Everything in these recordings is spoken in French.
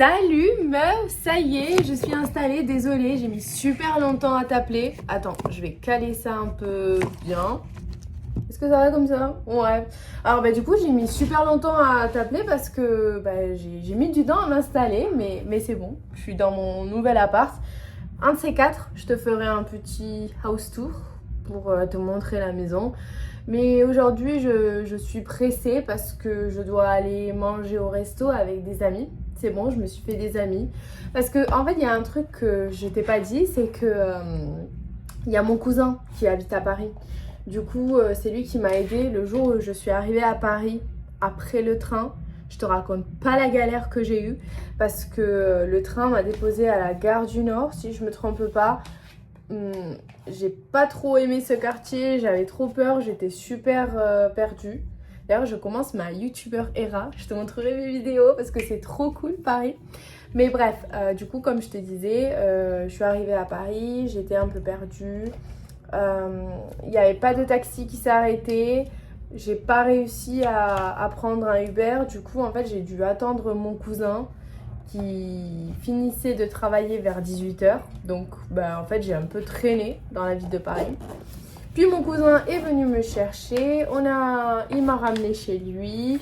Salut meuf, ça y est, je suis installée, désolée, j'ai mis super longtemps à t'appeler. Attends, je vais caler ça un peu bien. Est-ce que ça va comme ça? Ouais. Alors du coup, j'ai mis super longtemps à t'appeler parce que j'ai mis du temps à m'installer, mais c'est bon, je suis dans mon nouvel appart. Un de ces quatre, je te ferai un petit house tour pour te montrer la maison. Mais aujourd'hui, je suis pressée parce que je dois aller manger au resto avec des amis. C'est bon, je me suis fait des amis. Parce que en fait, il y a un truc que je t'ai pas dit, c'est que il y a mon cousin qui habite à Paris. Du coup, c'est lui qui m'a aidée le jour où je suis arrivée à Paris après le train. Je te raconte pas la galère que j'ai eue parce que le train m'a déposée à la gare du Nord, si je me trompe pas. J'ai pas trop aimé ce quartier, j'avais trop peur, j'étais super perdue. D'ailleurs, je commence ma YouTuber era, je te montrerai mes vidéos parce que c'est trop cool Paris. Mais bref, du coup, comme je te disais, je suis arrivée à Paris, j'étais un peu perdue. Il n'y avait pas de taxi qui s'est arrêté. J'ai pas réussi à prendre un Uber. Du coup, en fait, j'ai dû attendre mon cousin qui finissait de travailler vers 18h. Donc, en fait, j'ai un peu traîné dans la ville de Paris. Puis mon cousin est venu me chercher. Il m'a ramené chez lui.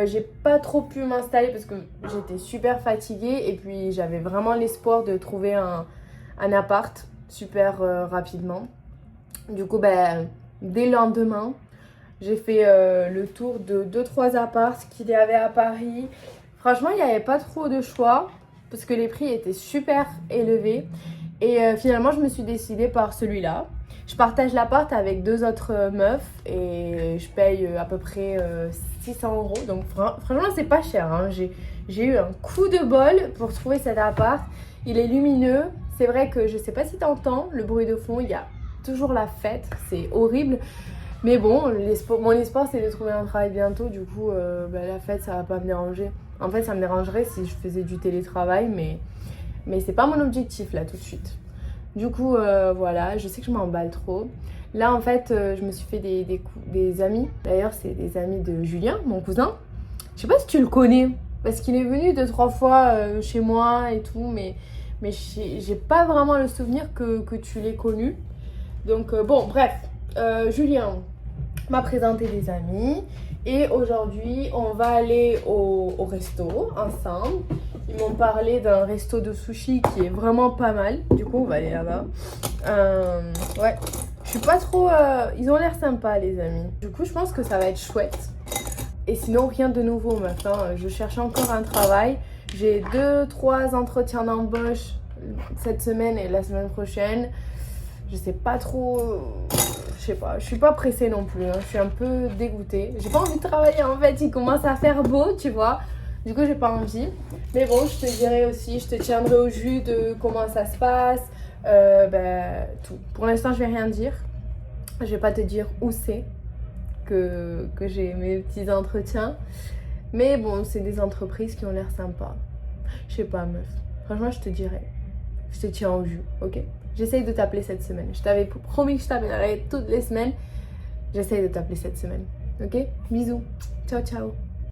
J'ai pas trop pu m'installer parce que j'étais super fatiguée. Et puis, j'avais vraiment l'espoir de trouver un appart super rapidement. Du coup, dès le lendemain, j'ai fait le tour de 2-3 apparts qu'il y avait à Paris. Franchement, il n'y avait pas trop de choix parce que les prix étaient super élevés. Et finalement, je me suis décidée par celui-là. Je partage l'appart avec 2 autres meufs et je paye à peu près 600 €. Donc franchement, c'est pas cher, hein. J'ai eu un coup de bol pour trouver cet appart. Il est lumineux. C'est vrai que je sais pas si tu entends le bruit de fond. Il y a toujours la fête. C'est horrible. Mais bon, mon espoir c'est de trouver un travail bientôt. Du coup, la fête, ça va pas me déranger. En fait, ça me dérangerait si je faisais du télétravail, mais c'est pas mon objectif là tout de suite. Du coup, voilà, je sais que je m'emballe trop. Là, en fait, je me suis fait des amis. D'ailleurs, c'est des amis de Julien, mon cousin. Je sais pas si tu le connais, parce qu'il est venu 2-3 fois chez moi et tout, mais j'ai pas vraiment le souvenir que tu l'aies connu. Donc, bon, bref, Julien m'a présenté des amis. Et aujourd'hui, on va aller au resto ensemble. Ils m'ont parlé d'un resto de sushi qui est vraiment pas mal. Du coup, on va aller là-bas. Ouais, je suis pas trop... Ils ont l'air sympas, les amis. Du coup, je pense que ça va être chouette. Et sinon, rien de nouveau, meuf, hein. Je cherche encore un travail. J'ai 2-3 entretiens d'embauche cette semaine et la semaine prochaine. Je sais pas trop... Je sais pas, je suis pas pressée non plus, hein. Je suis un peu dégoûtée. J'ai pas envie de travailler en fait, il commence à faire beau, tu vois. Du coup, j'ai pas envie. Mais bon, je te dirai aussi, je te tiendrai au jus de comment ça se passe. Tout. Pour l'instant, je vais rien dire. Je vais pas te dire où c'est que j'ai mes petits entretiens. Mais bon, c'est des entreprises qui ont l'air sympas. Je sais pas, meuf. Franchement, je te dirai. Je te tiens au jus, ok? J'essaye de t'appeler cette semaine. Je t'avais promis que je t'appellerais toutes les semaines. J'essaye de t'appeler cette semaine, ok? Bisous. Ciao, ciao.